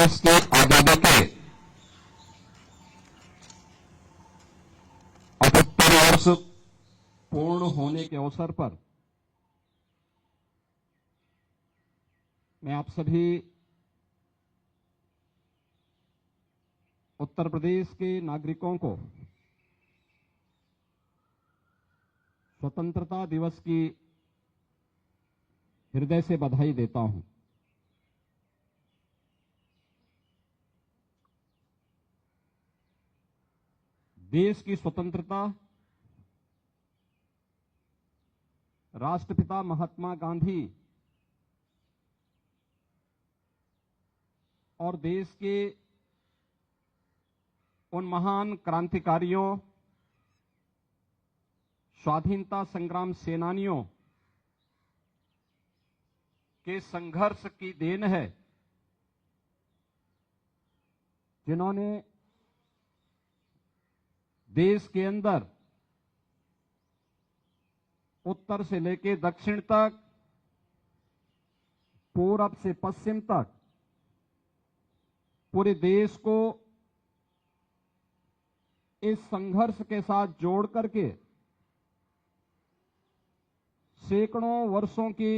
देश की आजादी के 78 वर्ष पूर्ण होने के अवसर पर मैं आप सभी उत्तर प्रदेश के नागरिकों को स्वतंत्रता दिवस की हृदय से बधाई देता हूं। देश की स्वतंत्रता राष्ट्रपिता महात्मा गांधी और देश के उन महान क्रांतिकारियों, स्वाधीनता संग्राम सेनानियों के संघर्ष की देन है, जिन्होंने देश के अंदर उत्तर से लेकर दक्षिण तक, पूरब से पश्चिम तक पूरे देश को इस संघर्ष के साथ जोड़ करके सैकड़ों वर्षों की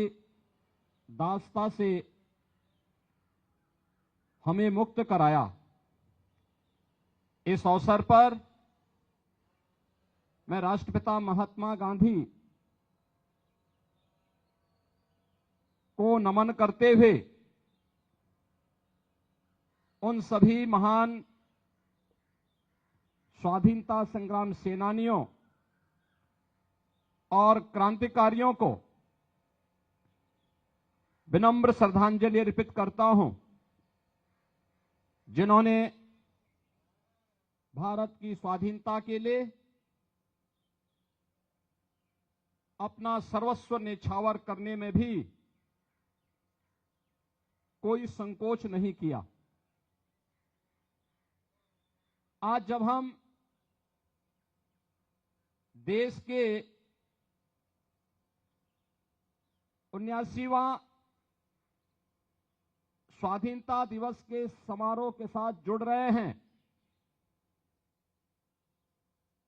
दास्ता से हमें मुक्त कराया। इस अवसर पर मैं राष्ट्रपिता महात्मा गांधी को नमन करते हुए उन सभी महान स्वाधीनता संग्राम सेनानियों और क्रांतिकारियों को विनम्र श्रद्धांजलि अर्पित करता हूं, जिन्होंने भारत की स्वाधीनता के लिए अपना सर्वस्व न्यौछावर करने में भी कोई संकोच नहीं किया। आज जब हम देश के 79वां स्वाधीनता दिवस के समारोह के साथ जुड़ रहे हैं,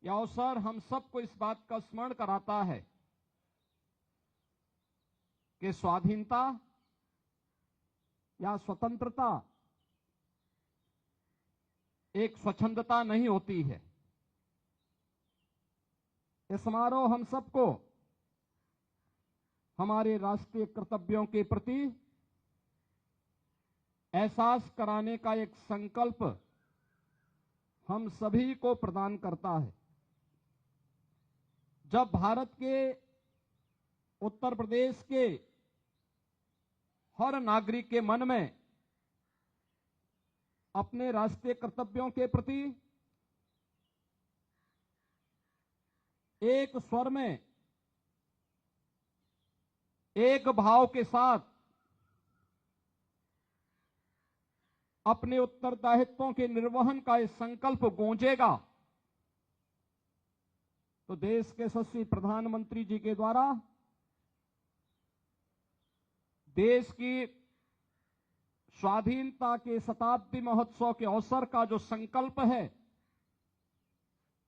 यह अवसर हम सबको इस बात का स्मरण कराता है कि स्वाधीनता या स्वतंत्रता एक स्वच्छंदता नहीं होती है। यह समारोह हम सबको हमारे राष्ट्रीय कर्तव्यों के प्रति एहसास कराने का एक संकल्प हम सभी को प्रदान करता है। जब भारत के उत्तर प्रदेश के हर नागरिक के मन में अपने राष्ट्रीय कर्तव्यों के प्रति एक स्वर में, एक भाव के साथ अपने उत्तरदायित्वों के निर्वहन का यह संकल्प गूंजेगा, तो देश के यशस्वी प्रधानमंत्री जी के द्वारा देश की स्वाधीनता के शताब्दी महोत्सव के अवसर का जो संकल्प है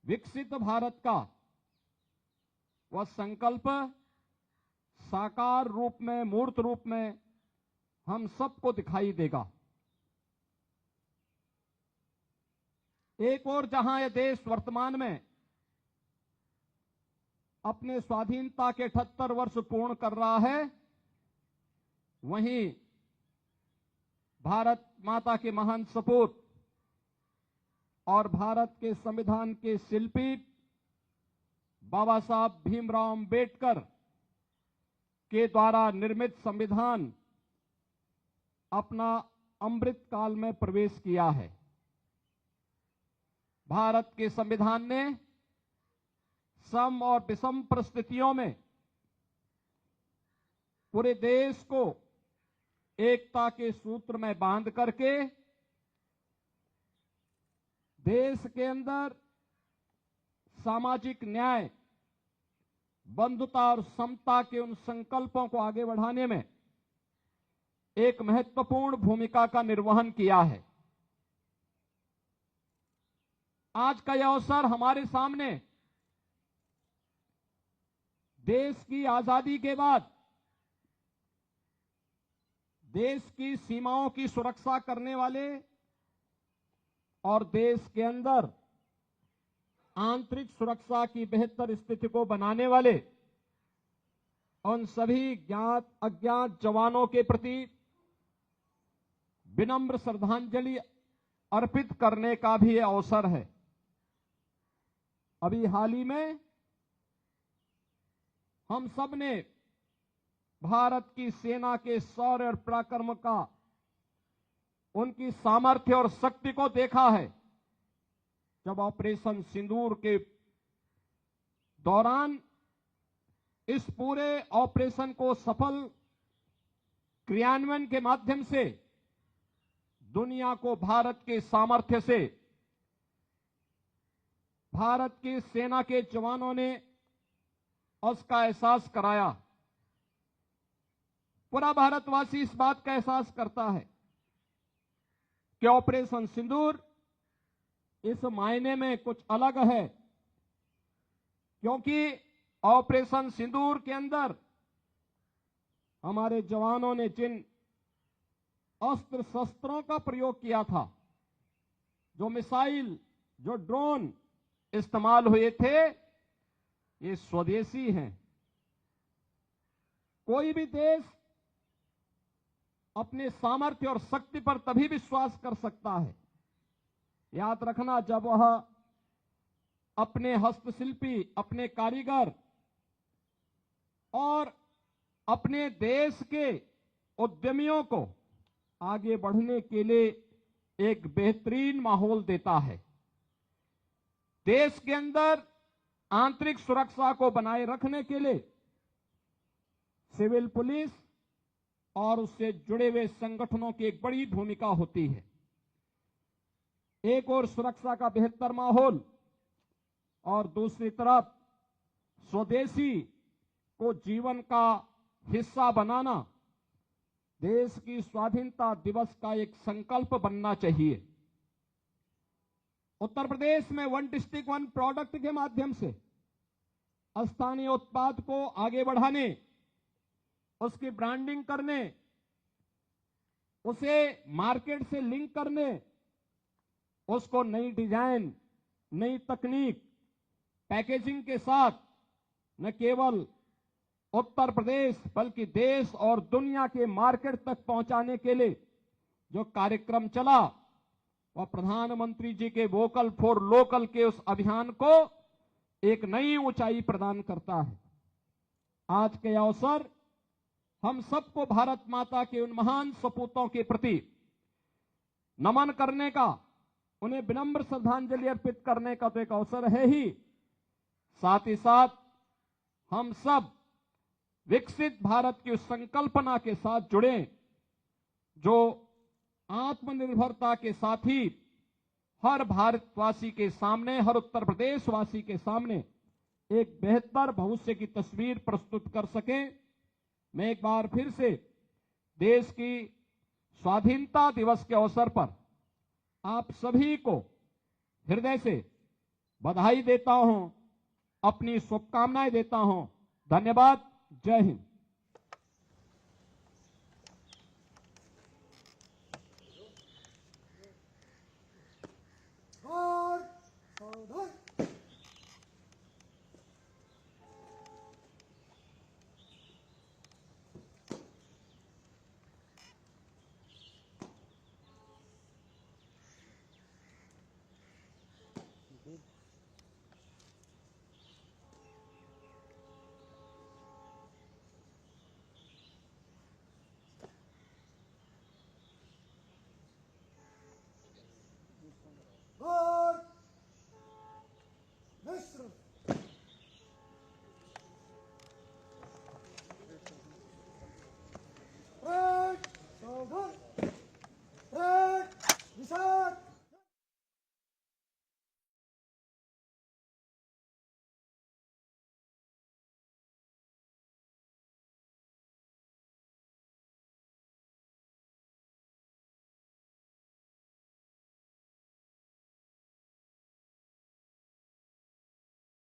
विकसित भारत का, वह संकल्प साकार रूप में, मूर्त रूप में हम सबको दिखाई देगा। एक और जहां यह देश वर्तमान में अपने स्वाधीनता के 78 वर्ष पूर्ण कर रहा है, वहीं भारत माता के महान सपूत और भारत के संविधान के शिल्पी बाबा साहब भीमराव अंबेडकर के द्वारा निर्मित संविधान अपना अमृत काल में प्रवेश किया है। भारत के संविधान ने सम और विषम परिस्थितियों में पूरे देश को एकता के सूत्र में बांध करके देश के अंदर सामाजिक न्याय, बंधुता और समता के उन संकल्पों को आगे बढ़ाने में एक महत्वपूर्ण भूमिका का निर्वहन किया है। आज का यह अवसर हमारे सामने देश की आजादी के बाद देश की सीमाओं की सुरक्षा करने वाले और देश के अंदर आंतरिक सुरक्षा की बेहतर स्थिति को बनाने वाले उन सभी ज्ञात अज्ञात जवानों के प्रति विनम्र श्रद्धांजलि अर्पित करने का भी यह अवसर है। अभी हाल ही में हम सब ने भारत की सेना के शौर्य और पराक्रम का, उनकी सामर्थ्य और शक्ति को देखा है, जब ऑपरेशन सिंदूर के दौरान इस पूरे ऑपरेशन को सफल क्रियान्वयन के माध्यम से दुनिया को भारत के सामर्थ्य से भारत की सेना के जवानों ने उसका एहसास कराया। पूरा भारतवासी इस बात का एहसास करता है कि ऑपरेशन सिंदूर इस मायने में कुछ अलग है, क्योंकि ऑपरेशन सिंदूर के अंदर हमारे जवानों ने जिन अस्त्र शस्त्रों का प्रयोग किया था, जो मिसाइल, जो ड्रोन इस्तेमाल हुए थे, ये स्वदेशी हैं। कोई भी देश अपने सामर्थ्य और शक्ति पर तभी विश्वास कर सकता है, याद रखना, जब वह अपने हस्तशिल्पी, अपने कारीगर और अपने देश के उद्यमियों को आगे बढ़ने के लिए एक बेहतरीन माहौल देता है। देश के अंदर आंतरिक सुरक्षा को बनाए रखने के लिए सिविल पुलिस और उससे जुड़े हुए संगठनों की एक बड़ी भूमिका होती है। एक और सुरक्षा का बेहतर माहौल और दूसरी तरफ स्वदेशी को जीवन का हिस्सा बनाना देश की स्वाधीनता दिवस का एक संकल्प बनना चाहिए। उत्तर प्रदेश में वन डिस्ट्रिक्ट वन प्रोडक्ट के माध्यम से स्थानीय उत्पाद को आगे बढ़ाने, उसकी ब्रांडिंग करने, उसे मार्केट से लिंक करने, उसको नई डिजाइन, नई तकनीक, पैकेजिंग के साथ न केवल उत्तर प्रदेश बल्कि देश और दुनिया के मार्केट तक पहुंचाने के लिए जो कार्यक्रम चला, वह प्रधानमंत्री जी के वोकल फॉर लोकल के उस अभियान को एक नई ऊंचाई प्रदान करता है। आज के अवसर हम सबको भारत माता के उन महान सपूतों के प्रति नमन करने का, उन्हें विनम्र श्रद्धांजलि अर्पित करने का तो एक अवसर है ही, साथ ही साथ हम सब विकसित भारत की उस संकल्पना के साथ जुड़े जो आत्मनिर्भरता के साथ ही हर भारतवासी के सामने, हर उत्तर प्रदेश वासी के सामने एक बेहतर भविष्य की तस्वीर प्रस्तुत कर सके। मैं एक बार फिर से देश की स्वाधीनता दिवस के अवसर पर आप सभी को हृदय से बधाई देता हूं, अपनी शुभकामनाएं देता हूं। धन्यवाद। जय हिंद।